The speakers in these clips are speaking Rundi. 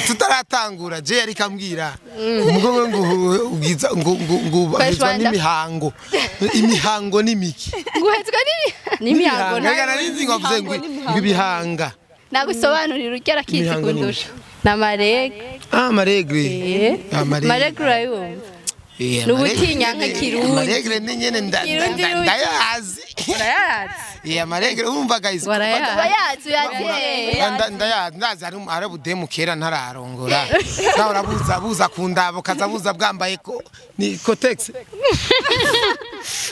tutaratangura je yari kambwira umugabo ngo ugiza ngo n'imihango imihango nimiki guhezwa n'imihango nari ngo avuze ngo ibihanga nagusobanurira ugera kizi kundusha namarege marege urayumva n'ubutinya nk'ikirundi maregre nyene ndayazi maregre umva guys bayazi ndayazi ari budemu kera ntararongora naho buza kundabo kazabuza bwambaye ko ni cotex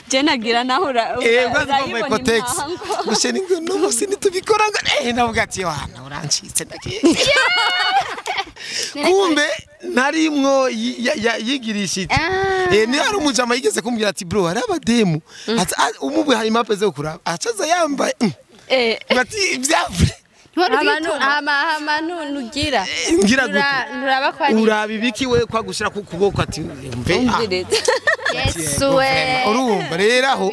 je nagira naho bwambaye cotex gushe no musi nitubikoranga navuga ati wana urancitse ndakiye kumbe narimwo yigirishije ni ari umujama yigeze kumbwira ati bro hari abademu umubwe hari mape zo kuraba acaza yambaye bati byavure Hamanu nugira ngira nuraba kwani urabibiki we kwa gushira ku kuboko ati mve Yesu we urumva rero aho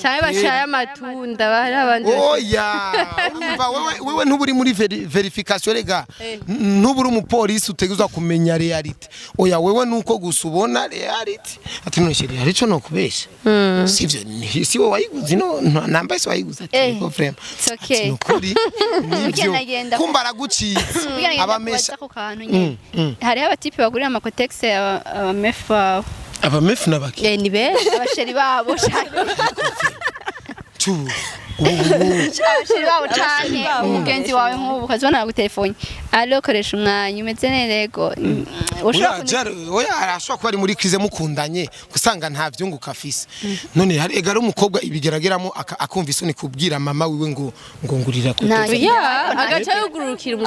cyane bashaya amatunda bari abandi oya urumva wewe ntuburi muri verification rega ntuburi umupolisi utegezwa kumenya reality oya wewe nuko gusubona reality ati noshiri hari cyo no kubesha sivyo si wowe wayiguze no namba se wayiguze ati ko frame okay nukuri kumbara gucitse abamesha ko kantu nyine hari abatipe bagurira amakotex abamefa abamefu nabaki ni benshi abasheri babo abasheri babo cyane umugenzi wawe nk'ubu ukazibona gutelefone alo koresha umwanya umeze nerego oya arashobora kuba ari muri krize mukundanye kusanga nta vyunguka afise none hari egara umukobwa ibigerageramo akumva isoni kubwira mama wiwe ngo ngurira ko agaca yugurukira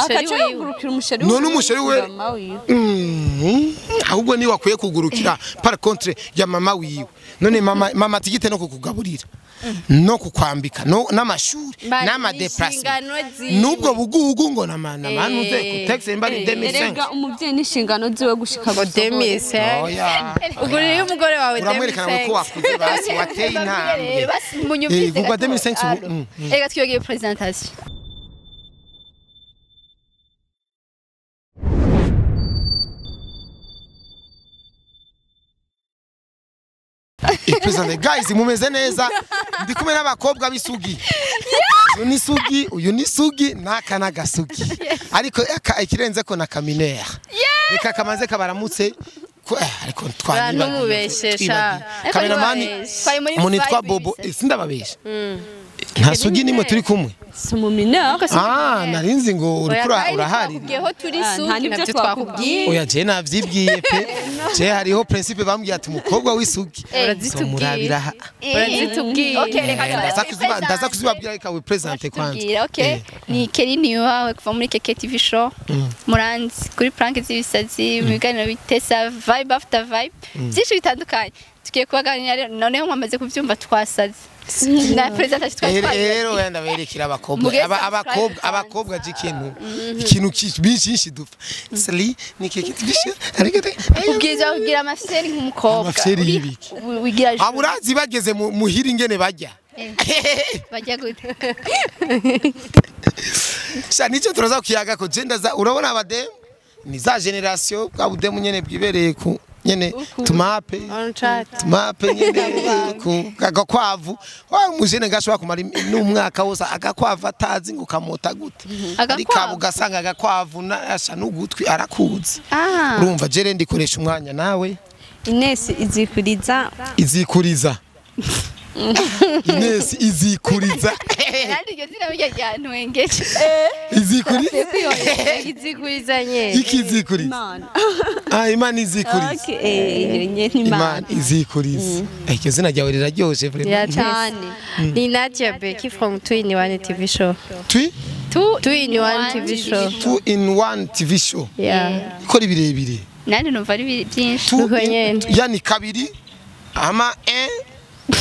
umusheri none umusheri we ahubwo ni wakwiye kugurukira par contre ya mama wiwe none mama tigite no kukugaburira no kukwambika no n'amashuri n'amadeplacement nubwo bugugu ngo namana manuze ku taxe mbari 2005 erega umuvye n'inshingano ziwe gushika 2005 uguriye umugore wawe 2005 uramwerekana ko wakuze basi wateye intambwe munyumvise kuva 2005 erega twiyogiye presentation Present guys mumeze neza ndi kumwe n'abakobwa bisugi uyu ni sugi nakana gasugi ariko ikirenze ko na kaminera reka kamaze kabaramutse ariko twanumubeshesha kameramani munitwa Bobo sindababesha nta sugi nimwe turi kumwe sumuminera narinzi ngo urikura urahari ugeho turi sugi nabyo twakubwiye oya je navyibwiye pe je hariho principe bambwiye ati umukobwa w'isugi urazitubwira okay reka ndaza kuzibabwira reka we presente kwanza okay ni Kerini wawe kuva muri Keke TV show muranzi kuri prank z'ibisazi ibiganiro bitesa vibe after vibe byinshi bitandukanye tukiye kubaganira noneho mwamaze kuvyumva twasaze na presentation rero wenda berekira abakobwa ikintu cyinshi dupfa sali ni Keke TV show ubwiza kugira amaferi nk'umukobwa wigira aburazi bageze muhira ingene bajya bajya gute sha nico turaza kuyaga ko genda za urabona abade ni za generation bwa budemu nyene bwibereye ku nyene tumape nyene ku agakwavu wa mujene gashobora kumara n'umwaka wose agakwavu atazi ngo kamota gute ariko ugasanga agakwavu nasha n'ugutwi arakuza urumva jere ndikoresha umwanya nawe Ines izikuriza Ines izikuriza kandi iryo zina bijya ryantwengeje izikuriza nye ikizikuriza Imana izikuriza Imana izikuriza iryo zina ryawe riraryoshe vraiment cyane ni Nadia Becky from 2 in 1 TV show 2 in 1 TV show 2 in 1 TV show ikora birebire nandi numva ari byinshi yani kabiri ama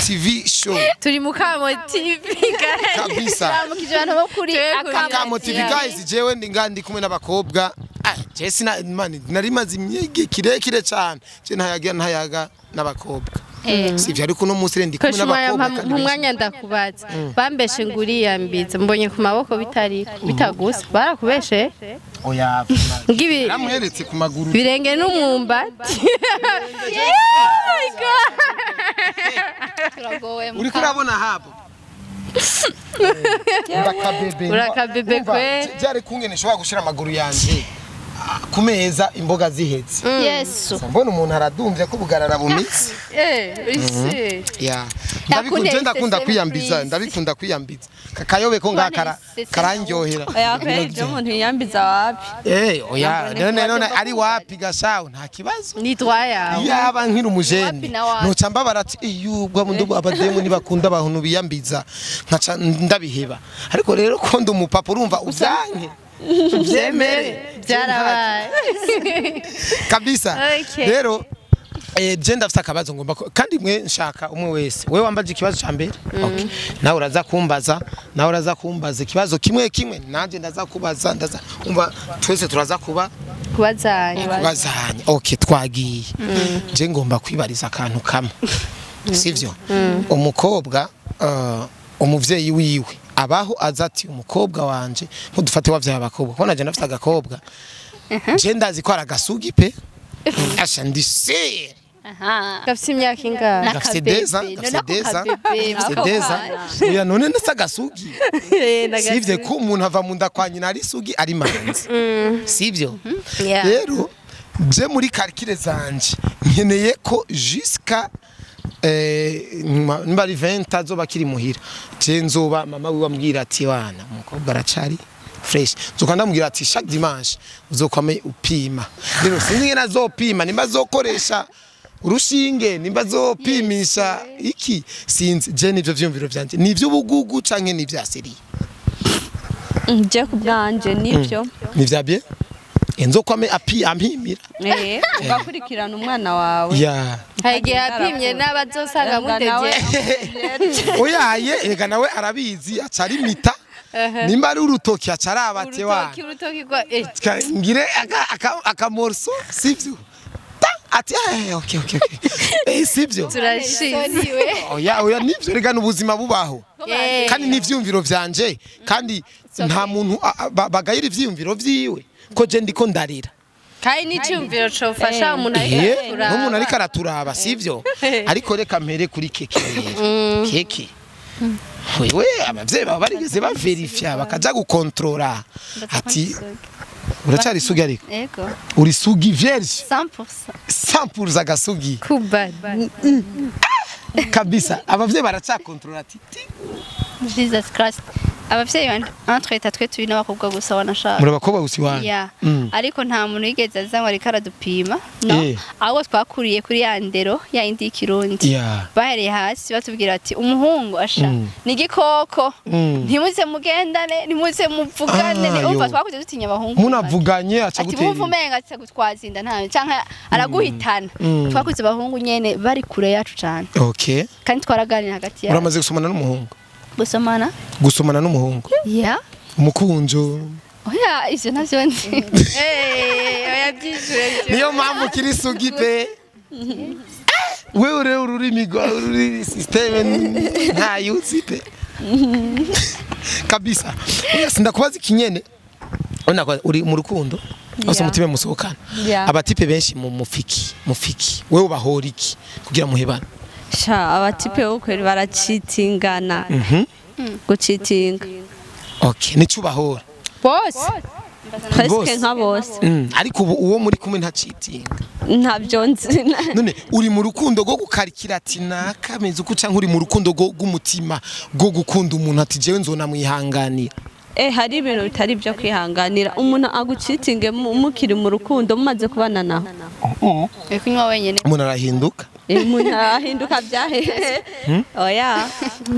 TV show turi mukamo TV kabisa mukijana bo kuri akamo TV guys jewe ndi kumwe n'abakobwa je nari mazi imyege kirekire cyane je ntayaga n'abakobwa sivyo ariko no munsi rendi kumwe n'abakobwa kandi umwanya ndakubaza bambeshe ngo uriyambiza mbonye ku maboko bitagusa barakubeshe oya ngibi ramweretse ku maguru birenge n'umwumbati turagowe uri kurabona habo urakabebe kwe byari kungene nshobora gushira amaguru yanje ku meza imboga zihetse yesu mbona umuntu aradumvye ko bugarara bumitsi isi ya Yakuneze ndabikunda kwiyambiza service. ndabikunda kwiyambiza kakayobe ko ngakara karandyohera oya pe je umuntu yiyambiza wapi oya none ari wapi gashaho nta kibazo nitwa yawe yaba nkiri umujene Wapi na wapi? noca mbabara ati iyubwa mundu abademu nibakunda abantu biyambiza nkaca ndabiheba ariko rero ko ndi umupapa urumva uzanke byemere byarabaye kabisa Okay. rero je ndafite akabazo ngomba kandi mwe nshaka umwe wese wewe wambaje ikibazo ca mbere okay nawe uraza kumbaza ikibazo kimwe nanje ndaza kubaza umva twese turaza kubazanya okay twagiye je ngomba kwibariza akantu kamwe sivyo umukobwa umuvyeyi wiwe abaho azati umukobwa wanje nkudufate wavyaye abakobwa ko naje nafite agakobwa je ndazi ko aragasugi pe asha ndisere gafite imyaka ingana gafite deza oya none nasa gasugi sivyo ko umuntu ava mu nda kwa nyina ari sugi ari manzi sivyo rero je muri calcule zanje nkeneye ko jusqu'à mbari 20 azoba kiri muhira je nzoba mama wiwe ambwira ati wana umukobwa aracari fresh nzoka ndamubwira ati chaque dimanche uzokwame upima rero sinzi ngena zopima nimba zokoresha urushinge nimba zopimisha iki sinzi je nivyo vyumviro vyanje nivyo bugugu canke nivya seri je ku bwanje nivyo nivya bien enzokwame ampimira ugakurikirana umwana wawe ya hagiye apimye n'abazosanga mutege oyaye ega nawe arabizi acari mita nimba ari urutoki acarabate wa urutoki kwa ngire akamorso sivyo ati okay sivyo turashize oya nivyo rega n'ubuzima bubaho kandi n'ivyumviro vyanje kandi nta muntu bagayira ivyumviro vyiwe ko je ndiko ndarira kai n'icyumviro cofasha umuntu n'umuntu ariko araturaba sivyo ariko reka mpere kuri keke keke wewe abavyeyi baba barigeze baverifya bakaja gukontrola ati uracari sugi ariko yego uri sugi vierge 100% agasugi kuba kabisa abavyeyi baracakontrola ati Jesus Christ abavyeyi entre twe turi n'abakobwa gusa wanashaka muri abakobwa gusa iwanyu ya ariko nta muntu yigeze azanywa ariko aradupima no abo twakuriye kuri ya ndero ya indi kirundi bahereye hasi batubwira ati umuhungu asha ni gikoko ntimuze mugendane ntimuze muvugane umva twakuze dutinya abahungu munavuganye aca gutera ati muvumenga aca gutwazinda nta canke araguhitana twakuze abahungu nyene bari kure yacu cyane okay kandi twaraganira hagati yacu uramaze gusomana n'umuhungu gusomana n'umuhungu ya umukunjo oya ivyo navyo ndi oya byishure niyo mpamvu kiri sugi pe wewe ururimi ruri system nta yuzi pe kabisa sindakubaza ikinyene uri mu rukundo ose mutime musohokana abatipe benshi mu mufiki wewe ubahora iki kugira muhebana sha abatipe ukweri baracitingana gucitinga okay nico ubahora bose presque nka bose ariko uwo muri kumwe ntacitinga ntabyo nzi none uri mu rukundo go gukarikira ati nakameze uko canke uri mu rukundo gumutima go gukunda umuntu ati jewe nzona mwihanganira hari ibintu bitari byo kwihanganira umuntu agucitinge mukiri mu rukundo mumaze kubana naho kunywa wenyene umuntu arahinduka umuntu arahinduka byahehe oya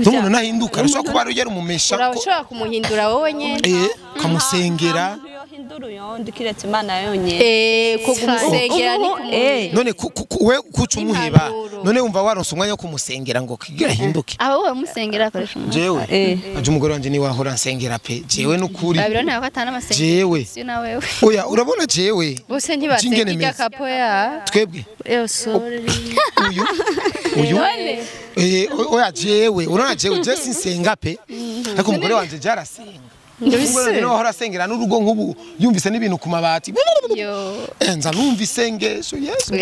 umuntu nahinduka arashobora kuba rugera umumesha urashobora kumuhindura wowe nyene kamusengera hindura yondi kiretse imana yonyene ko kumusengera ni none we kuca umuheba none wumva waronse umwanya wo kumusengera ngo kigira hinduke abo we musengera akoresha umuntu jewe aje umugore wanje ni wahora nsengera pe jewe n'ukuri babiro ntayo katana amasengero jewe si na wewe oya urabona jewe bose ntibasenga kapo ya twebwe sorry uyu uyu oya jewe urana jewe je sinsenga pe ariko umugore wanje jarasenga umugore rero ahora asengera n'urugo nk'ubu yumvise n'ibintu ku mabati nza numva isengesho Yesu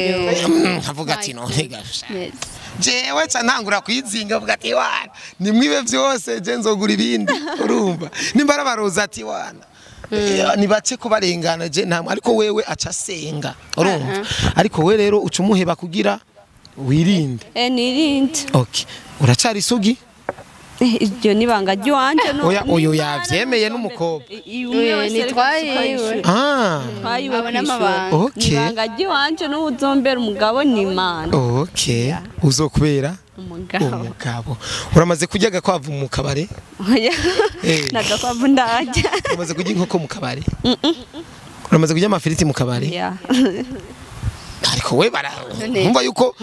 nkavuga ati none gasha jewe ca ntangura kwizinga vuga ati wana nimwibe vyose je nzogura ibindi urumva nimbara baroza ati wana nibace ko barengana je nta ariko wewe aca asenga urumva ariko we rero uca umuheba kugira wirinde nirinde okay uracari isugi iryo nibanga ryanje no oya uyu yavyemeye n'umukobwa nitwayiwe abona amabanga okay nibanga ryanje no uzombera umugabo n'Imana okay uzokubera umugabo uramaze kurya gakwavu mu kabare nagakwavu ndajya uramaze kurya inkoko mu kabare uramaze kurya amafiriti mu kabare ariko we umva yuko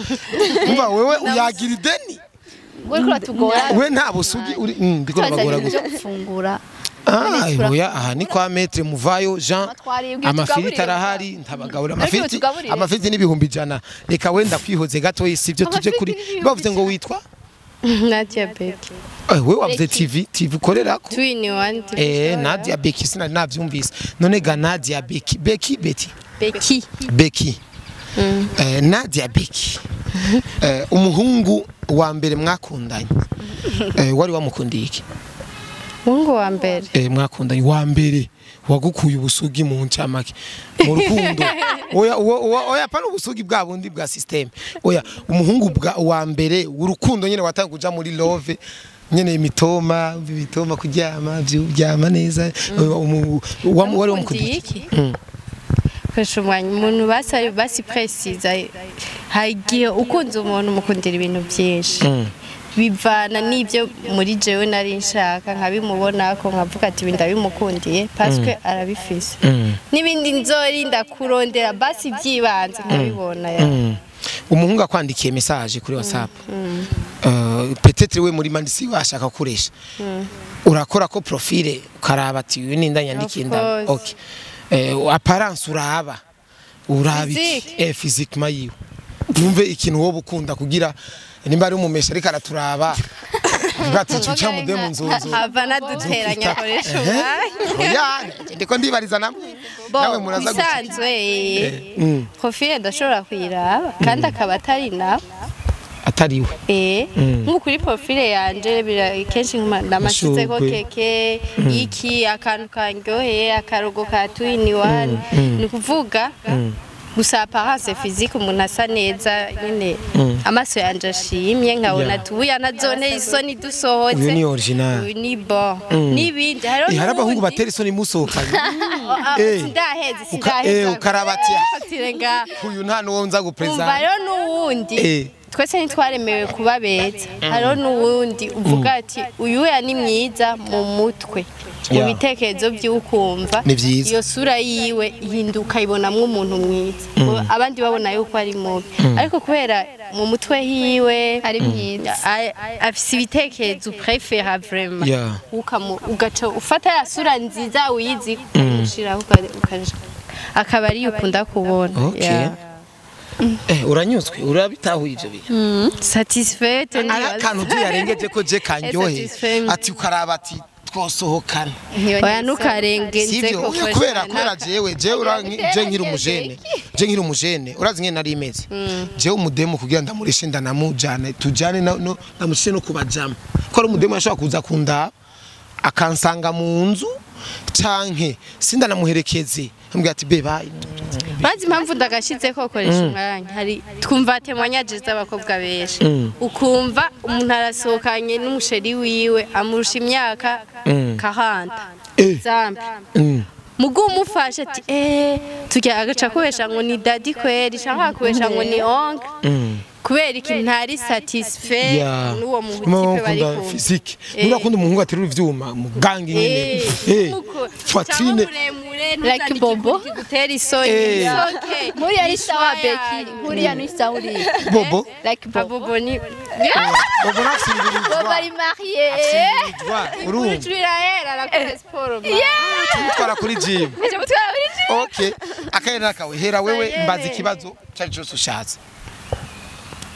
umva wewe uyagira ideni we nta busugi uri ndiko bagora gufungura oya aha ni kwa maître Muvayo Jean amafiriti arahari ntabagabura amafiriti n'ibihumbi 100 reka wenda kwihoze gato isivyo tuje kuri bavuze ngo witwa Nadia Beki we wavuze TV korerako Twin one Nadia Beki sina navyumvise none ga Nadia Beki Beki Nadia Beki umuhungu wa mbere mwakundanye wari wamukundiye iki Mungu wa mbere mwakundanye wa mbere wagukuye ubusugi mu ncamake mu rukundo oya pana ubusugi bwa bundi bwa system oya umuhungu wa mbere urukundo nyene watanga kuja muri love nyene imitoma kuryama neza wari wamukundiye iki Kashumanya umuntu basi precise hagiye ukunze umuntu mukundira ibintu byinshi bivana n'ibyo muri jewe nari nshaka nkabimubona ko nkavuga ati binda bimukundiye parce que arabifise nibindi nzorinda kurondera basi byibanze nkabibona umuhungu akwandikiye message kuri WhatsApp peut-être we muri mandisi washaka kuresha urakora ko profile ukaraba ati uyu ninda nyandikinda okay apparence uraba physiquement yiwe numve ikintu wo bukunda kugira nimba ari umumesha ariko araturaba bati cuca mudemu nzuzu avana duteranya koresha ndiko ndibariza nawe muraza gusanzwe profile ndashobora kwiraba kandi akaba atari nawe atariwe nk'ukuri profile yanje kenshi ndamashize ko keke iki akantu kanyoheye akarogo ka twin one ni kuvuga gusa apparence physique umuntu asa neza nyine amaso yanje ashimye nkabona tubuya na zone isoni dusohotse ni original ni bon nibindi hari abahungu batera isoni musohokanye ndaheze ukarabati tirenga uyu nta nuwo nza gupresent rero nuwundi twese ntitwaremewe kuba beza hariho n'uwundi uvuga ati uyu ni mwiza mu mutwe mu bitekerezo by'ukumva iyo sura yiwe ihinduka ibonamwo umuntu mwiza abandi babona yuko ari mubi ariko kubera mu mutwe hiwe ari mwiza afise ibitekerezo préfère vraiment ugaca ufata ya sura nziza uyizi ushiraho akaba ari ukunda kubona uranyuzwe urabitahuye ivyo bintu satisfait akantu tuyarengeje ko je kanyohe ati ukaraba ati twosohokana oya nukarengenze ko kubera jewe nkiri umujene urazi ngene nari imeze jewe umudemo kugira ndamurishe ndanamujane tujane namushije no kubajama ko ari umudemo ashobora kuza kunda akansanga mu nzu canke sindanamuherekeze ambwira ati beba bazi impamvu ndagashize ko koresha umwanya hari twumva témoignage z'abakobwa benshi ukumva umuntu arasohokanye n'umusheri wiwe amurusha imyaka 40 zambi mugu umufashe ati tujya agaca kubesha ngo ni daddy kweri cyangwa kubesha ngo ni oncle kubera ikintu ntari satisfait n'uwo muhutipe bari ku physique nurakunda umuhungu aterura ivyuma mugangi nyene fatine like bobo gutera isoni muri ari sawa Beki muri ya ni sawa bobo like bobo ni bobo naksimbirizwa bobo ari marié urumva turira la sport tumutwara kuri gym okay akayena kawe hera wewe mbaza ikibazo cyari cyose ushatse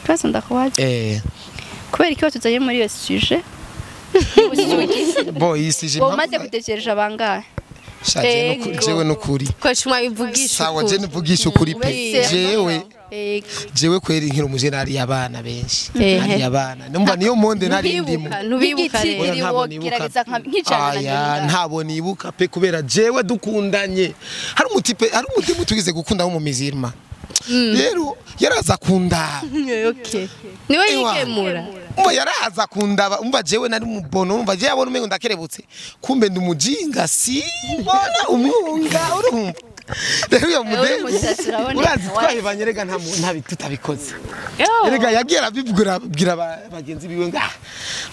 ikibazo ndakubaza kubera iki tuzanye muri iyo sujet bo yisije umaze gutekereje abangahe jewe nukuri ko shuma ivugisha sawa je nivugisha ukuri pe jewe kweri nkiri umujenari y'abana benshi ari abana numva niyo monde nari ndimo ntubibuka rero gerageza nk'ijana ntabo nibuka pe kubera jewe dukundanye hari umutima tugize gukunda mu mizirima rero yaraza kunda okay niwe yikemura umva yaraza kundaba umva jewe nari mubono umva je yabona umengo ndakerebutse kumbe ndumujinga si bona umwunga urumva rero ya mudemu urazi twahebanye rega nta tutabikoze rega yagira bibwira bagenzi biwe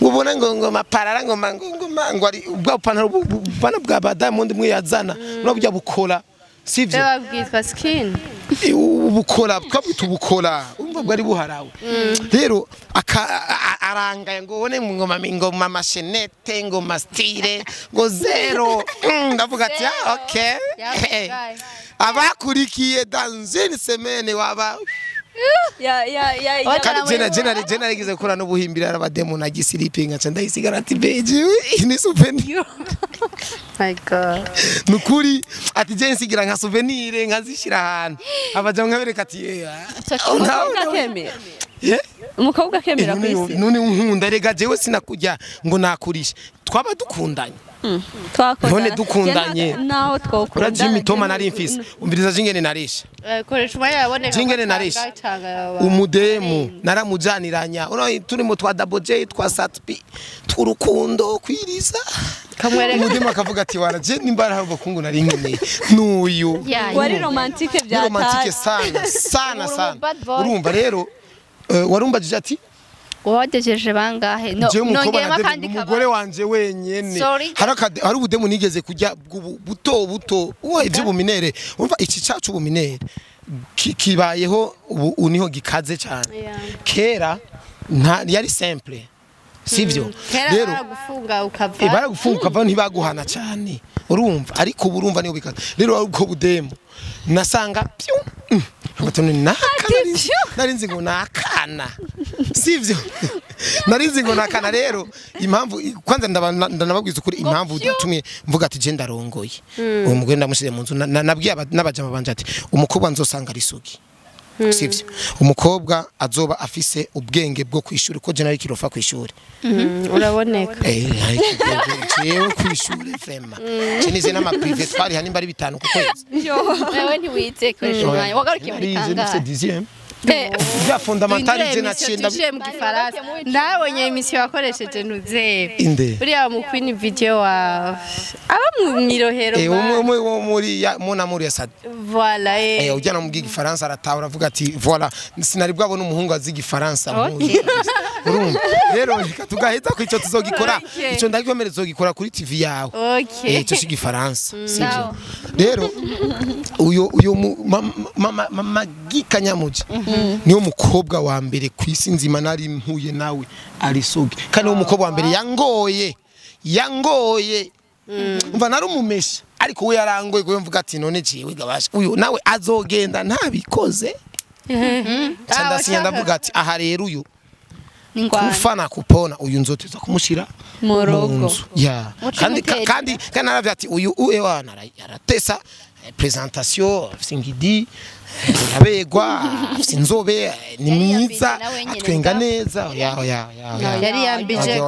ngubona ngo maparara ngo ari ubwa panaro bana bwa Diamond mwe yazana nabyo bukora sivyo babwitwa skin ubukora twabita ubukora umva bwari buharawe rero arangaya ngo ubone ngoma mashenete ngoma style ngo zero ndavuga ati okay abakurikiye dans une semaine waba jena rigize kura n'ubuhimbira abademo na gisiripinga cyanda isigara ati beje ni souvenir my god nukuri ati je nsigira nka souvenir nkazishira ahantu abaja mwabereka ati umukobwa kemera kwisi none nkunda rega jewe sinakujya ngo nakurisha twaba dukundanye none dukundanye naho twokunda uraje imitoma nari mfise umbiriza jingene narisha koresha umwanya yaboneka jingene narisha umudemu naramujaniranya uno turimo twa double J twa satpi turukundo kwiriza kamwereka umudemu akavuga ati waraje nimbara habo kungu nari nkeneye nuyu wari romantique byataye romantique sana urumva rero warumbajije ati wadejeje bangahe nongeramo kandi umugore wanje wenyene hari ubudemu nigeze kujya buto iby'ubuminere umva iki cacu ubuminere kibayeho ubu niho gikaze cyane kera yari simple sivyo rero baragufunga ukava ntibaguhana cyane urumva ariko urumva niho bikaze rero ubwo budemu nasanga narinzi ngo nakana sivyo narinzi ngo nakana rero impamvu kwanza ndanababwiza ukuri impamvu datumye mvuga ati je ndarongoye uwo mugore ndamushyize mu nzu nabwiye n'abajama banje ati umukobwa nzosanga ari sugi sivyo umukobwa azoba afise ubwenge bwo kwishura ko je nari kirofa kwishura uraboneka jewe kwishura frema cenize n'ama privé twari hani mbari bitanu ku kwezi wewe ntiwize koresha umwanya wagarukiye muri tanga ya fondamentale je nacienda mu gifaransa ndabonye imisi wakoresheje ntuze inde buriya mu queen video wa aba mu mirohero muri mona muri Asad voilà ujyana mu gifaransa aratahura avuga ati voilà sinari bwabona umuhungu azi gifaransa urumva rero tugahita ko ico tuzogikora ico ndagikomereza zogikora kuri TV yawe ico shi gifaransa sivyo rero uyo mama gikanyamuje niyo mukobwa wa mbere kwisi nzima nari mpuye nawe ari sugi kandi uwo mukobwa wa mbere yangoye umva nari umumesha ariko we yarangoye ko mvuga ati none jiwe gabasha uyu nawe azogenda ntabikoze cyandasinya ndavuga ati aha rero uyu kufana kupona uyu nzoteza kumushira mu rugo kandi naravye ati uyu ewana yaratesa presentation singidi abegwa sinzobe ni mwiza atwenga neza yari yambije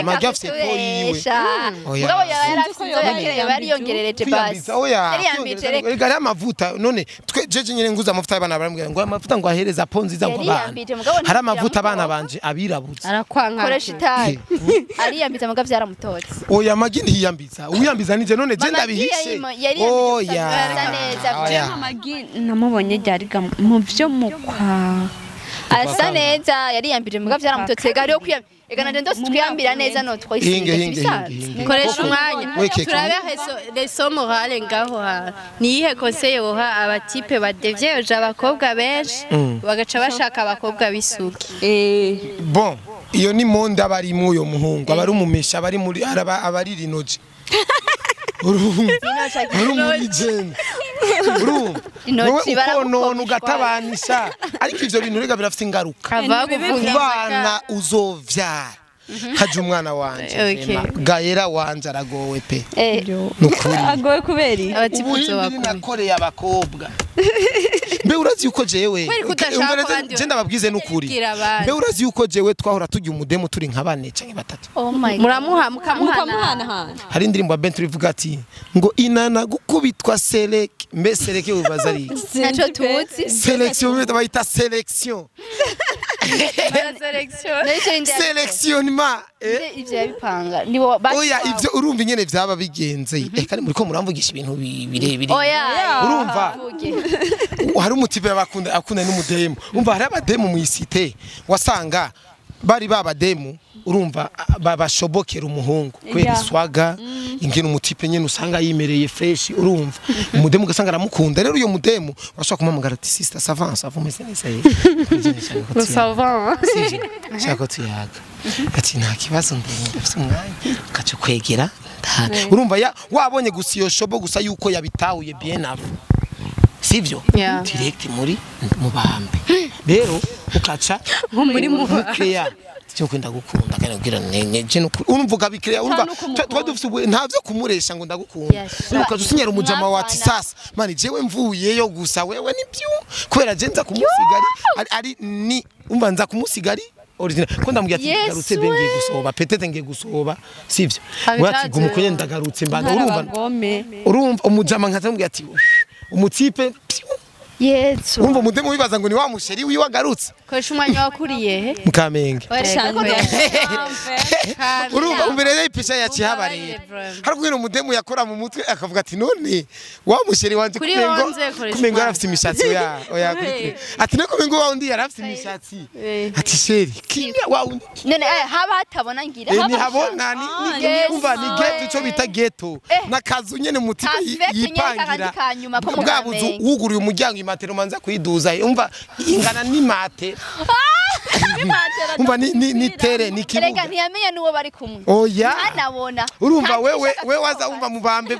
magafse poliwe ngabo yari yongerereje basi yari yambije reka ari amavuta none jeje nyine nguza amavuta y'abana barambwira ngo amavuta ngo ahereza ponziza ngo bana hari amavuta abana banje abirabuza arakwanga koresha itayi ari yambije amagavye yaramutotse oya magini hiyambiza uyambiza nije none je ndabihishe oya neza amagi namubonye ryariga mu byo mukwa asa neza yari yambije mugavye yaramutotse gariyo egana ndendo twiyambira neza no twayishinze koresha umwanya turabe reso morale ngaho ha niyihe conseil woha abatipe badevyeje abakobwa benshi bagaca bashaka abakobwa bisuki bon iyo ni monde abari mu uyo muhungu abari umumesha abari muri abari rinoje urumuri jene urumva Intoki wowe ukonona baragukomeshwa. ugatabanisha ariko ivyo bintu rega birafite ingaruka kava Ni bibi ku kuvuga bana uzovyara haje umwana wanje Okay. Rema. Gaera wanje aragowe pe Eh, nukuri agoye kubera abatifuzo ubuhindiri bakome nakoreye abakobwa mbe urazi yuko jewe Kubera ko udashaka abandi je ndababwize n'ukuri kubwira abandi. mbe urazi yuko jewe twahora tujya umudemu turi nka bane canke batatu oh my god. muramuha mukamuhana mukamuhanahana hari indirimbo ya Bentley ivuga ati ngo inana gukubitwa selek mbe selek ubaza ari iki? Ntaco tuzi. selection bayita selection Nacyo indi selectionnement ivyo yabipanga. Nibo oya ivyo urumva ingene vyaba bigenze kandi muriko muramvugisha ibintu birebire Oya. urumva hari umutipe akunda n'umudemu umva hari abademu mu isite wasanga bari babademu urumva babashobokera umuhungu kwera Yeah. iswaga ingene umutipe nyene usanga yimereye fresh urumva umudemu ugasanga aramukunda rero uyo mudemu urashobora kumamagara ati sister ça va mese neza savant shaka tuyaga ati nta kibazo ndafite umwanya ukaca kwegera urumva wabonye gusa iyo shobo gusa yuko yabitahuye bien avant sivyo Yeah. direct muri mu bambe rero ukaca muri mu clear cyo kwenda gukunda kandi ubwira je no urumvuga bikreya urumva twa dufite ntavyo kumuresha ngo ndagukunda Yes. ukaca usinyera umujama wa ati Mwapfana. sasa mani jewe mvuyeyo gusa wewe nibyo kubera je nza kumusigari ari ni umva nza kumusigari original ko ndamubwira ati Yes, ndagarutse be ngiye gusoba petete ngiye gusoba sivyo Habitaze. wati gumukonye ndagarutse mbanda urumva ntarabagome urumva umujama nkazamubwira ati umutipe Yesu. urumva umudemu wibaza ngo ni wa musheri wiwe agarutse koresha umwanya wakuriye he mukamenge Kamera. urumva imbere y'ipisha yakihaba rero hari kubwira umudemu yakora mu mutwe akavuga ati none wa musheri wanje Kuri kumengo onze koresha kumengo umwanya. yarafite imishatsi oya kuri ati ne kumengo wa undi yarafite imishatsi ati sheri kimya wa undi None haba hatabona ngira ni habona ni Yes, umva ni ghetto ico bita ghetto nakazu nyene mutipe Avec yipangira nyene kanyuma ko mu bwabuzu Kamenge. wuguruye umuryango imatero manza kuyiduza umva ingana ni mate umva ni tere ni Erega kibuga ntiyamenya nuwo bari kumwe. oya Anabona. urumva Kandi wewe ushaka wewe waza kubabara. umva mubambe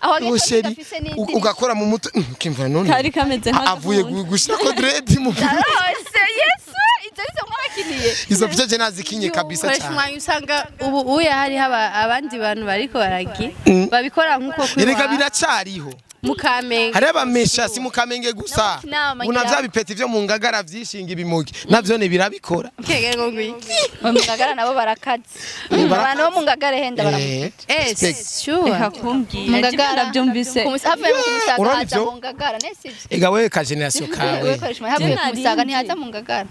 Aho gito usheri ndafise n'indi. ugakora mu mutwe kimva none kari kameze avuye gushirako dread mu Arose Yesu. Izo nizo mwakiniye. izo vyo je nazikinye kabisa koresha cyane umwanya usanga ubu uya hariho abandi bantu bariko baragi babikora nk'uko erega kwiwa biracariho mu Kamenge hari abamesha si mu Kamenge gusa No, kinama una ngira. vya bipeti vyo mu ngagara vyishinga ibimugi navyo ne birabikora kege ngo ngwiki Mu ngagara nabo barakaze. Abantu bo mu ngagara henda baramuta. sure reka kumbwira Mu ngagara byumvise Havuye mu kumusaga Urabona haza ivyo? mu ngagara nesivyo. ega wewe ka generation kawe Wewe koresha umwanya havuye ku musaga ntihaza mu ngagara.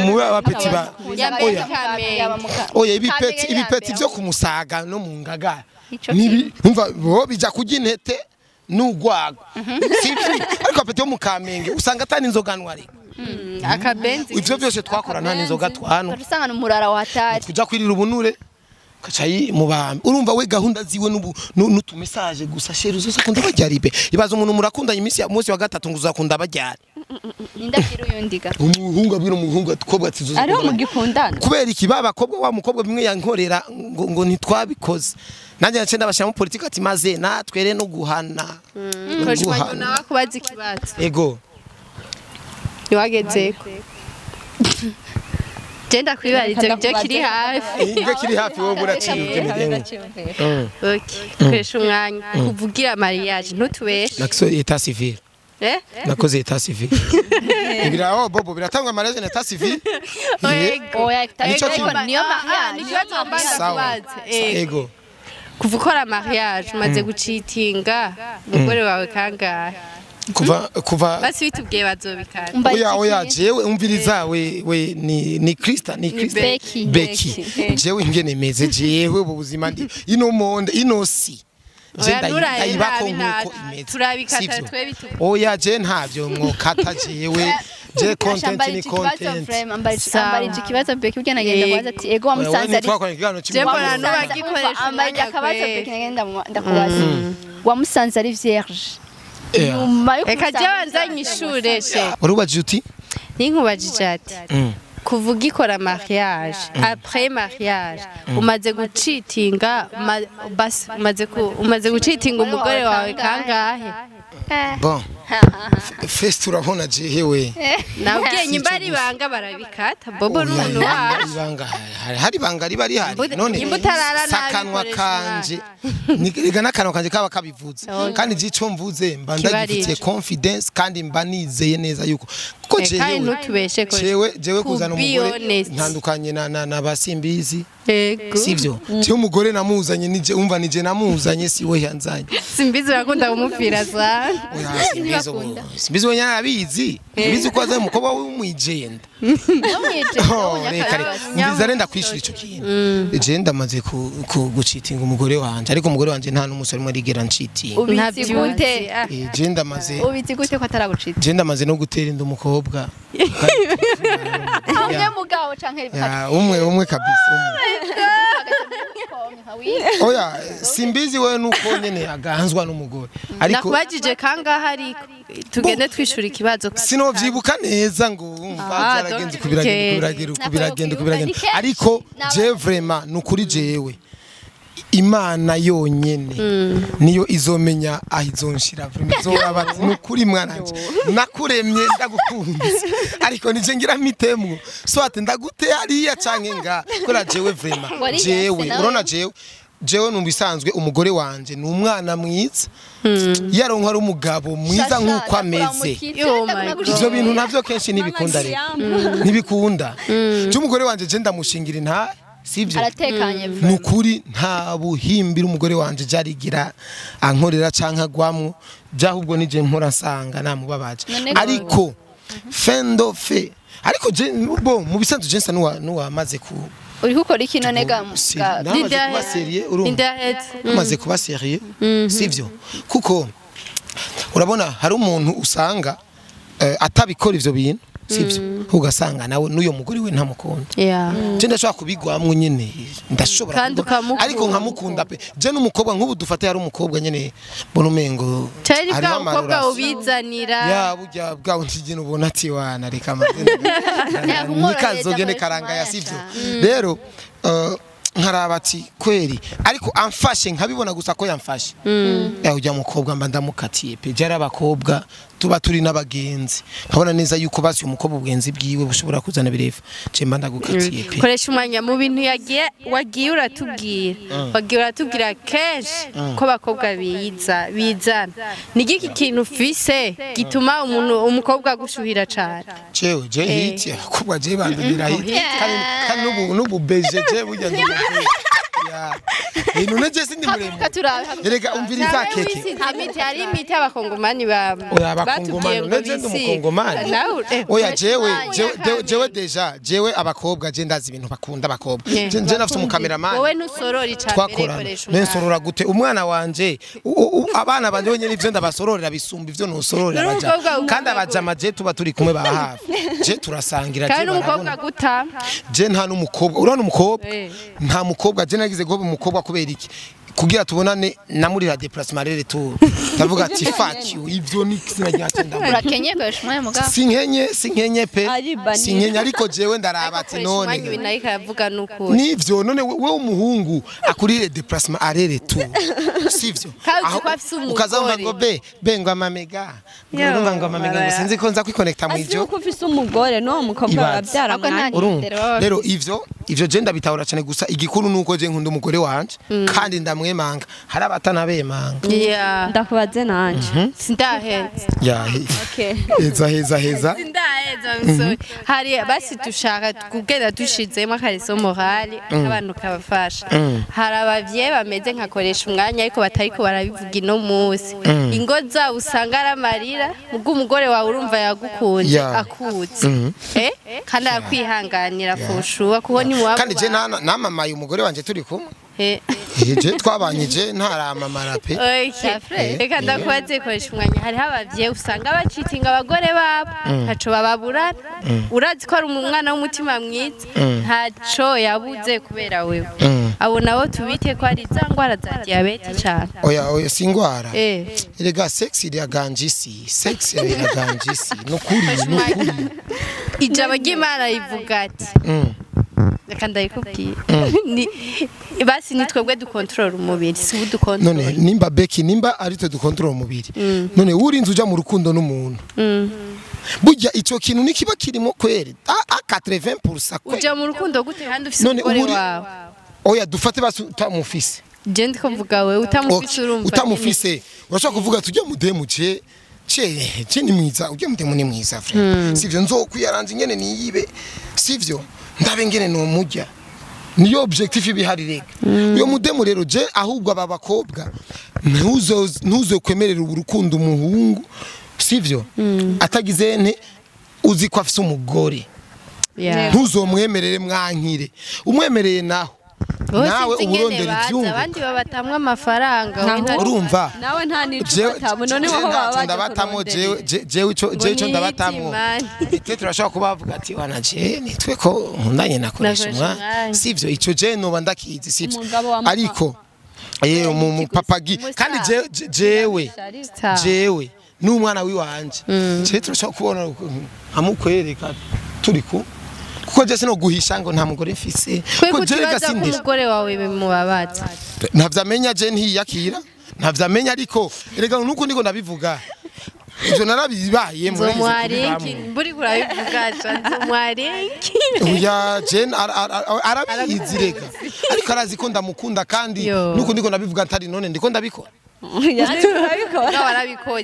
mu bapeti ba Yambaye oya Kamenge. oya ibipeti vyo ku musaga no mu ngagara Ico nibi umva bo bija kujya intete n'ugwago sivyo ariko apeti yo mu Kamenge usanga atani inzoga ntwari akabenzi ivyo byose twakora nta n'inzoga twanwa Usanga n'umurara wa hatari. kuja kwirira ubunure kacayi mu bambi urumva we gahunda ziwe n'utu message gusa sheri uzose akunda bajyari be ibaza umuntu murakundanye iminsi ya munsi wa gatatu ngo uzakunda bajyari Nindagira uyundiga. umuhungu abwira umuhungu atkobwa ati uzoze ariho mugikundana kubera iki bakobwa wa mukobwa bimwe yankorera ngo ntitwabikoze nanjye nace ndabashira mu politique ati maze natwere no guhana koresha umwanya nawe kubaza ikibazo ego niwagezeko genda kwibariza ibyo kiri hafi inge kiri hafi wowe buraciye okay koresha umwanya kuvugira mariage ntutubeshe nakiso eta civil nakoze eta civil ibiraho bobo biratangwa mariage na eta civil Oya Nico ariko kintu. niyo ikibazo mbanza Sawa. kubaza ego kuva ukora mariage umaze gucitinga umugore wawe kangahe kuva basi bitubwiye bazobikana oya jewe umviriza we ni Krista Becky. Becky jewe ingene meze jewe ubuzima ndi ino monde ino si Oya, ndayibako nurabe nkuko nabi, imeze turabikata sivyo? twe bitubwiye oya je ntavyo mwokata jewe je content ni content ambarije ikibazo Becky ubwo nagenda kwaza ati ego wamusanze ari twakora ikiganiro Jembo kimwe na nuba gikoresha ambarije umwanya akabazo kwe. Becky nagenda ndakubaza wamusanze ari vierge nyuma yo reka jya wanzanye ishure she urubajije uti ninkubajije ati kuvuga ikora mariage après mariage umaze gucitinga basi umaze gucitinga umugore wawe kangahe bon fest urabona jewe nabwiye nyimba ari banga barabikata bobo n'umuntu wacu ibanga hari banga riba rihari none nyimba utarara nabi sakanwa kanje niga nakanwa kanje kaba kabivuze kandi jico mvuze mba ndagifitiye confidence kandi mba nizeye neza yuko kuko kandi ntutubeshe ko jewe kuzana umugore ntandukanye na basimbizi yego sivyo je umugore namuzanye nije umva nije namuzanye si we yanzanye simbizi urakunda kumupfira za simbizi we yarabizi bizi ko azaye umukobwa w'umwijenda reka renda kwishura ico kintu je ndamaze gucitinga umugore wanje ariko umugore wanje nta n'umusore umwe rigera ncitinga ubizi gute je ndamaze ubizi gute ko ataragucita je ndamaze no gutera inda umukobwa umwe mugabo canke umwe kabisa oya simbizi we nuko nyene aganzwa n'umugore ariko nakubajije kangaha ariko tugende twishura ikibazo sinovyibuka neza ngo byaragenze kubiragenda ariko je vraiment nukuri jewe Imana yonyene niyo izomenya ahizonshira izoraba nukuri mwananje nakuremye ndagukunze ariko nije ngira mitemwo so ati ndagute hariya canke nga kora jewe vraiment jewe urona jewe numbisanzwe umugore wanje ni umwana mwiza yaronka ari umugabo mwiza nkuko ameze ivyo bintu navyo kenshi nibikunda rero nibikunda je umugore wanje je ndamushingira intare sivyo aratekanye nukuri nta buhimbira umugore wanje jarigira ankorera canka agwamwo byahubwo nije mpora nsanga namubabaje ariko fendo fe ariko je bo mu bisanzwe je nsa nuwamaze ku uri gukora iki none ga amaze kuba serieux sivyo kuko urabona hari umuntu usanga atabikora ivyo bintu sivyo ugasanga nawe n'uyo mugore we ntamukunda je ndashaka kubigwamwo nyene ndashobora ariko nkamukunda pe je n'umukobwa nk'ubu dufate hari umukobwa nyene bona umengo ari umukobwa ubizanira ya burya bwawe ntigene ubona ati wana reka amazina nikazogene karanga ya sivyo rero nkarabati kweri ariko amfashe nkabibona gusa ko yamfashe ujya mukobwa mba ndamukatiye pe jara abakobwa tuba turi n'abagenzi nkabona neza yuko basi umukobwa ubwenzi bwiwe bushobora kuzana birefa je mba ndagukatiye pe koresha umwanya mu bintu wagiye uratubwira kenshi ko bakobwa bizana nigiki kintu ufise gituma umukobwa agushuhira cyane jewe je hiti akobwa je bandira hiti kandi nubu beje je burya ino neje sindi murembo erega umviriza keke hari imiti y'abakongomani abakongomani neje ndumukongomani oya jewe deja jewe abakobwa je ndazi ibintu bakunda abakobwa je nafite umukameraman wowe nusorora icambere koresha nensorora gute umwana wanje abana banje nyene ivyo ndabasororera bisumba ivyo nusororera baja kandi abajama je tuba turi kumwe bahafi je turasangira kandi umukobwa guta je nta n'umukobwa urana umukobwa nta mukobwa je nagize gobe umukobwa kubera iki kugira tubonane namurira déplacement rere tu ndavuga ati fuck you ivyo ni kisina cyatenda urakenye kwesha umwe mugabo sinkenye pe sinkenye ariko jewe ndaraba ati none binayika yavuga nukuri nivyo none we umuhungu akurire déplacement arere tu sivyo ukazamba ngo bengo amamega ngurumva ngo amamega sinzi ko nza kwiconnecta mu ivyo uko ufise umugore no mukobwa babyara mwana rero ivyo je ndabitahura cyane gusa igikuru nuko je nkunda umugore wanje kandi ndamwemanga hari abatanabemanga ndakubaze nanje sindaheze heza sindaheze hari basi dushaka kugenda dushizemo akariso morale abantu kabafasha hari abavyeyi bameze nkakoresha umwanya ariko batariko barabivuga ino munsi ingo zabo usanga aramarira ubwo umugore wawe urumva yagukunze akutse kandi akwihanganira fushuwa kubona iwawe kandi je namamaye umugore wanje turi kumwe je twabanyije ntaramamara pe reka ndakubaze koresha umwanya hariho abavyeyi usanga bacitinga abagore babo ntaco bababurana urazi ko ari umwana w'umutima mwiza ntaco yabuze kubera wewe abo nabo tubite ko ari za ngwara za diabete cyane oya si ingwara erega sex iraganjisi nukuri ijabo ry'Imana rivuga ati reka ndayikubwiye ni basi ni twebwe dukontorora umubiri si ubu dukontorora none nimba Becky nimba ari twe dukontorora umubiri none urinze uja mu rukundo n'umuntu burya ico kintu nikiba kirimo kwere a 80% kwe uja mu rukundo gute kandi ufise umugore wawe oya dufate basi utamufise je ndiko mvuga we utamufise urumva utamufise urashaka kuvuga tujya mudemu je ni mwiza ujya mudemu ni mwiza frère sivyo nzokwiyaranze nyene niyibe sivyo ndabe ngene no mujya niyo objectif bihari rega uyo mudemu rero je ahubwo aba bakobwa ntuzo kwemerera urukundo umuhungu sivyo atagize nte uzi ko afise umugore ntuzomwemerere mwankire umwemereye naho nawe uburondera ivyungu abandi babatamwa amafaranga urumva nawe nta nico batabo none ho baba ndabatamo jewe ico ndabatamo turashaka kubavuga ati wana je nitwe ko nkundanye nakoresha umwa sivyo ico je no bandakizi sivyo ariko mu papagi kandi jewe n'umwana wiwanje je turashaka kubona amukwereka turi ku kuko je sino guhisha ngo nta mugore mfise ko je gasindisha umugore wawe bimubabaza ntavyamenya je ntiyakira ntavyamenya ariko erega nuko ndiko ndabivuga ivyo narabibaye muri mwarenki mburi kurabivuga mwarenki uya je arabizi rega ariko arazi ko ndamukunda kandi nuko ndiko ndabivuga atari none ndiko ndabikora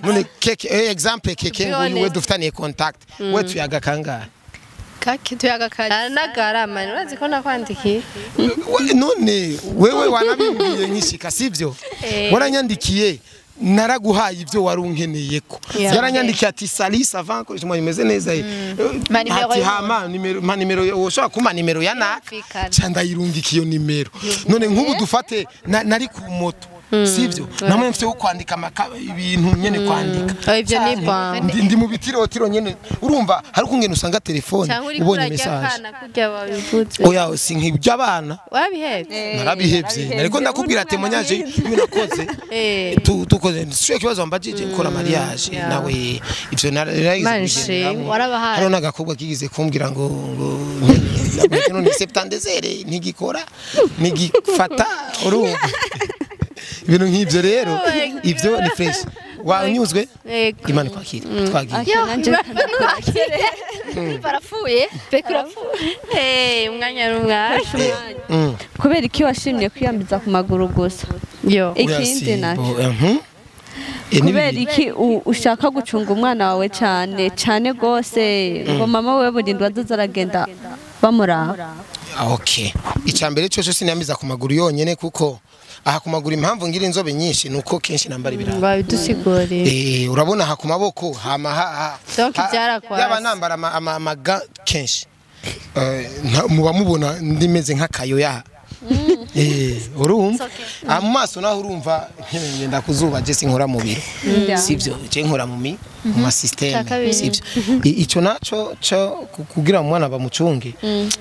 none keke example keke ngo we dufitaniye contact we tuyaga kangahe kake tuyaga kare nagarama urazi ko nakwandikiye none wewe wanabimbwiye nkishika sivyo waranyandikiye naraguhaye ivyo warunkeneye ko yaranyandikiye ati Salisa avant ko je imeze neza ati hama nimero woshaka kuma nimero ya naka cyanda yirungikiye nimero none nk'ubu dufate nari ku moto sivyo namwe mfite wo kwandika ibintu nyene kwandika ivyo ni bam ndi mu bitirotiro nyene urumva hari kungena usanga telefone ubonye message oya sinkibyo abana wabihebye narabihebye nariko ndakubwira ati monyaje ibinakoze tukoze sio kibazo ambajije nkora mariage nawe ivyo narayize warabahaye hari nagakobwa kigize kumbwira ngo none septandezere ntigikora nigifata urumva ibintu nk'ibyo rero ibyo ni fresh wanyuzwe imana kwakira twagiye barafuye bekurafuye umwanya rumwaje kubera iki washimye kwiyambiza ku maguru gusa ikindi nacyo kubera iki ushaka gucunga umwana wawe cyane gose ngo mama wewe burindwa azaragenda bamuraba okay icambere cyo siniyambiza ku maguru yonyene kuko aha kumagura impamvu ngira inzobe nyinshi nuko kenshi nambara ibiranga babidusigore urabona aha ku maboko hama donc byarakwasa yaba nambara amaga kenshi muba mubona ndimeze nk'akayo ya urumva mu maso naho urumva ngenda kuzuba je sinkora mu biro sivyo je nkora mu systeme sivyo ico naco kugira umwana bamucunge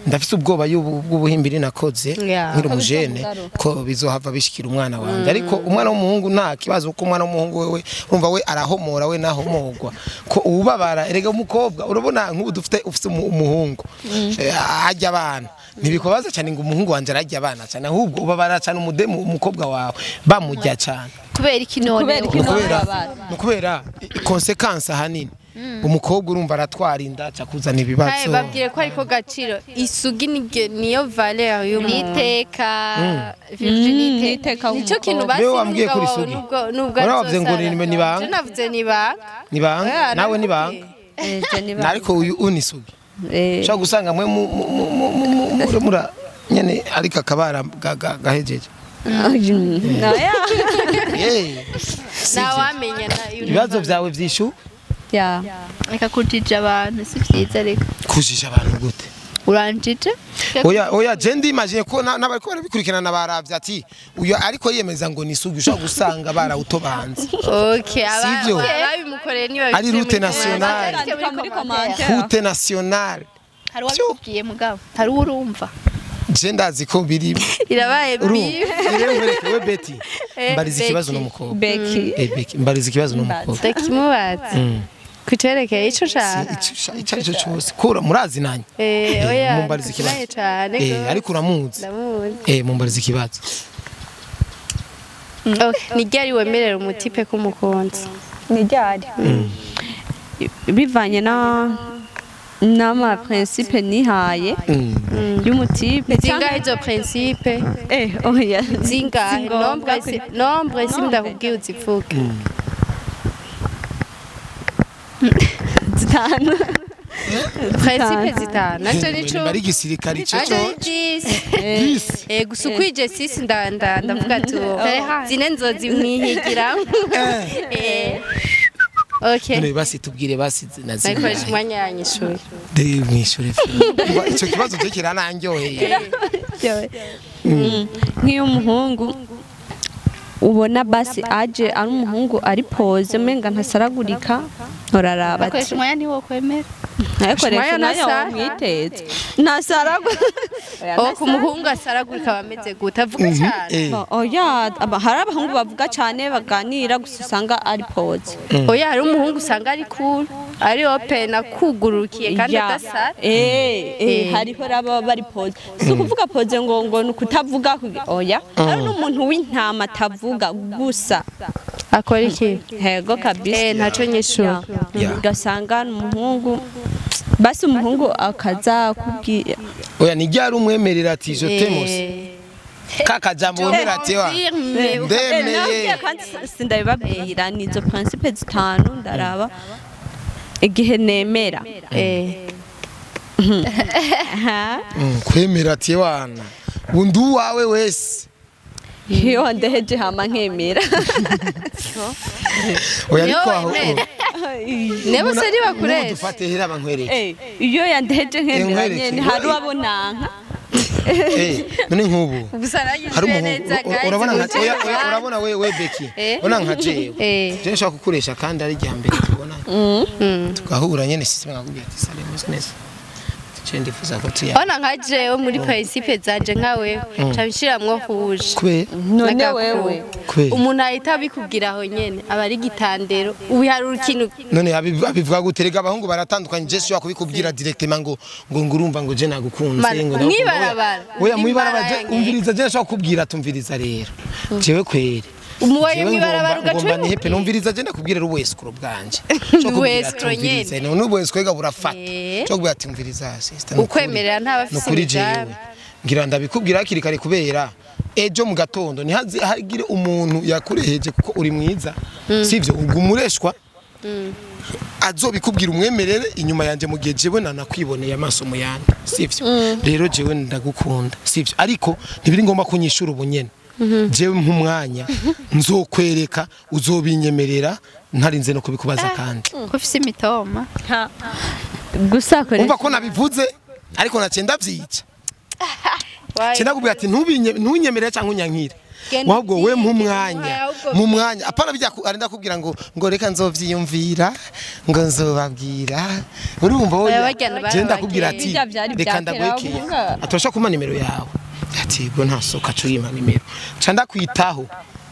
ndafite ubwoba y'ubuhimbiri nakoze nkiri umujene ko bizohava bishikira umwana wanje ariko umwana w'umuhungu nta kibazo uko umwana w'umuhungu wewe urumva we arahomora we nahomorwa ko ubabara erega umukobwa urabona nk'ubu ufite umuhungu ajya abana ntibikobaza cyane ngo umuhungu wanje arajya abana cyane ahubwo ubabara cyane umukobwa wawe bamujya cyane kubera ikinone kubera consequence hanini umukobwa urumva aratwara inda cyakuzana ibibazo babwiye ko ariko gaciro isugi niyo valeur y'iteka virginité nico kintu basi wambwiye kuri isugi uravuze ngo ni banga navuze ni banga nawe ni banga ariko uyu unisugi cyo gusanga mwe mura nyene ariko akabara gahejeje nawamenya ibibazo byawe vyishu reka kujija abantu si vyiza reka kujija abantu gute uranjije oya je ndimagine ko nabari ko barabikurikirana baravye ati uyo ariko yemeza ngo nisugi ushaka gusanga barawutobanze okay ababimukoreye niba ari route nationale route nationale hari wabibwiye mugabo hari urumva je ndazi ko biri irabaye bibi we Betty mbariza ikibazo no mukobwa Becky mbariza ikibazo no mukobwa ndakimubaza kucerekeye ico nshaka icyo ari cyo cyose kura murazinanye oya mumbariza ikibazo cyane ariko uramuzi ndamuzi mumbariza ikibazo ni ryari wemerera umutipe k'umukunzi ni ryari bivanye n'ama principe nihaye y'umutipe zingahe izo principe oya zingahe nombre simndakubwiye uzivuge zitanu principe zitanu naco nico bari igisirikare cyo gusa ukwije sisi ndavuga tu zine nzozimwihigira okay none basi tubwire basi nazina nayikoresha umwanya yanyishuye mwishure icyo kibazo cyo kirananyoheye nk'iyo umuhungu ubona basi aje ari umuhungu ari pose menga ntasaragurika ntoraraba ati akoresha umwanya niwo kwemera nakoresha nayo mwiteze nasaragurika ku muhungu asaragurika bameze gute avuga cyane oya hari abahungu bavuga cyane baganira gusa usanga ari pose oya hari umuhungu usanga ari cool ari open akugurukiye kandi adasara hariho raba bari pose si ukuvuga pose ngo ni ukutavuga oya hari n'umuntu w'intama atavuga gusa akora iki hego kabisa ntaco nyishura ugasanga umuhungu basi umuhungu akaza kubwira oya ni ryari umwemerera ati je temose kakajambo wemera ati wa ndemeye kandi sindabibabwira ni izo principe zitanu ndaraba igihe nemera kwemera ati wana bundu wawe wese iyo ndeheje hama nkemera oya ariko aho nebo se riba kuresha dufate hera bankwereke iyo yandeheje nkemera nyene hari wabonanka none nk'ubu hari neza urabona urabona we Beki ubona nka jewe je nshaka kukuresha kandi ari gihe mbere tubona tugahura nyene system ngakubwira ati sale neza ndifuza ko tuya ona nka jewe muri principe zaje nkawe cabishiramwo huje kwe none wewe umuntu ahita bikubwira aho nyene aba ari gitandero ubiharura ikintu none abivuga guterega abahungu baratandukanye je shobora kubikubwira directement ngo ngurumva ngo je nagukunze ngo mwibarabara oya mwibarabara umviriza je shobora kubwira tumviriza rero jewe kwere umuwaye mwibarabara ugomba nihepe numviriza je ndakubwira uweskuro bwanje uweskuro nyene none ubweskuro burafata cyo kubwira ati umviriza sister ukwemerera ntabafise imigambi ngira ndabikubwira hakiri kare kubera ejo mu gatondo hagire umuntu yakureheje kuko uri mwiza sivyo ugumureshwa azobikubwira umwemerere inyuma yanje mu gihe jewe nanakwiboneye amaso mu yandi sivyo rero jewe ndagukunda sivyo ariko ntibiri ngomba kunyishura ubunyene jewe nk'umwanya nzokwereka uzobinyemerera ntarinze no kubikubaza kandi ko ufise imitoma gusa koresha umva ko nabivuze ariko nacenda vyica cyenda kubwira ati ntunyemerere cyangwa unyankire wabwo we mu mwanya apana bijya arenda kubwira ngo reka nzovyiyumvira ngo nzobabwira urumva wowe genda kubwira ati reka ndagwekeye atosha kuma nimero yawe ati go ntasoka cuyima nimero canda kwitaho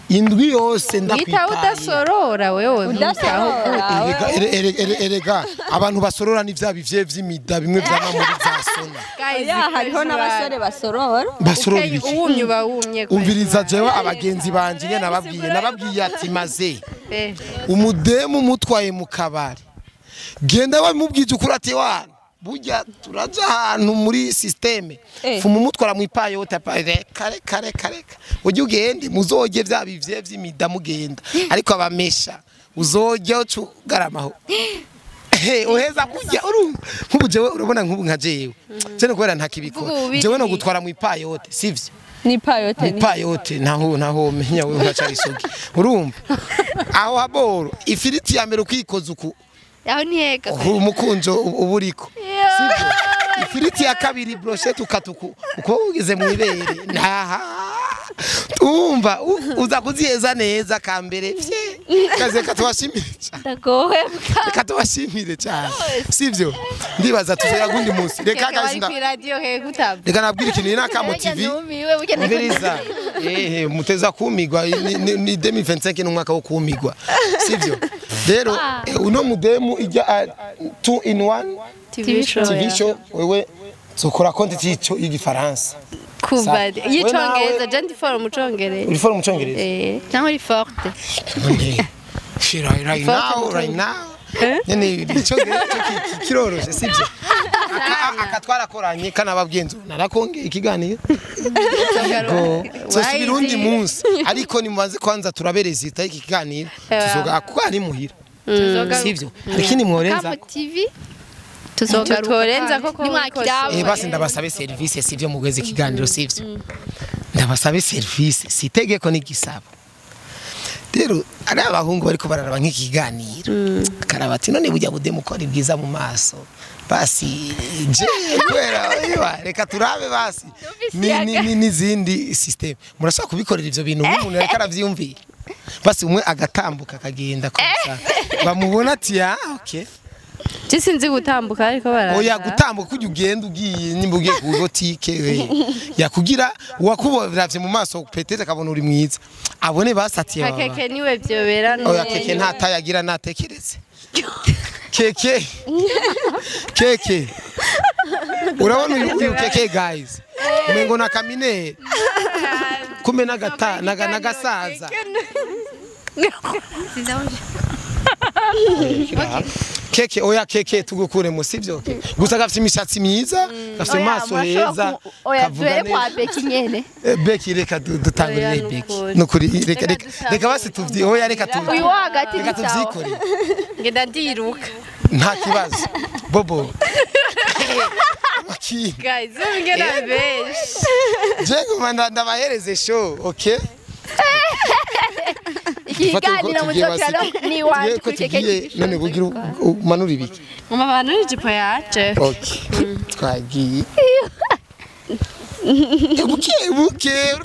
indwi yose ndakwitaho udasorora wewe erega abantu basorora ni vya bivye vy'imida bimwe vyama muri zasona hariho n'abasore basorora uwumye bawumye umviriza jewe abagenzi banje nye nababwiye ati maze umudemu mutwaye mu kabari genda bamubwije ukuri ati wana burya turaja ahantu muri systeme fuma umutwara mu ipayote kare ujye ugende muzoge vya bivye vy'imida mugenda ariko abamesha uzoge ucugaramaho uheza kujya urumva nk'ubu jewe urabona nk'ubu nka jewe cyane kubera ntakibikora jewe no gutwara mu ipayote sivyo ni payote naho menya we ntacari sogi urumva aho haboro ifiriti ya mbere ukikoza uku aho ntiyega umukunjo uburiko sivyo ifiriti ya kabiri brochette ukatuku uko ugeze mu ibere naha umva uza kuziyeza neza kambere kaze katubashimire katubashimire cyane sivyo ndibaza tuzera gundi munsi reka gazinda reka nabwira ikintu n'akamo TV mbiriza muteza kumigwa ni 2025 n'umwaka wo kumigwa sivyo rero uno mudemu ijya 2 in 1 TV show wewe zokora content y'igifaransa kuva y'icongereza jendi for mu congereza uri for mu congereza cyangwa uri forte right now nyene icongereza kiroroshe sibyo akatwara koranye kana babwenzo narakongeye ikiganiro so sibirundi munsi ariko nimubanze kwanza turabereza iki kiganiro tuzoga ko ari muhira sibyo lakini mworenza TV tuzogaruka koko basi ndabasabe service sivyo mugweze ikiganiro sivyo ndabasabe service sitegeko n'igisabo rero ari abahungu bariko bararaba nk'ikiganiro karabati none bujya budemukora ibwiza mu maso basi je kwera reka turabe basi n'izindi system murashaka kubikorera ivyo bintu umuntu ariko aravyumvira basi umwe agatambuka akagenda kusa bamubona ati okay sinzi gutambuka ariko baraza oya gutambuka kujya ugenda ugiye nimba ugiye ku botike yakugira wakuboravye mu maso petete akabona uri mwiza abone basatiye baba keke niwe byobera no oya keke ntatayagira natekereze keke urabona uyu keke guys umengo na kamine kume nagata nagasaza keke oya keke tugukure mu sivyo gusa gafite imishatsi myiza gafite maso heza kavuga kwa beki nyene beki reka dutangurire beki nukuri reka basi tuvyi oya reka tuvyi uyu hagati reka tuvyikore ngenda ndiruka nta kibazo bobo guys ngena besh jego manda ndabahereze show okay ikiganiro muzokira ni wanje kuri keke none kugira umanura ibiki umabanura ijipo yaje okay twagiye buke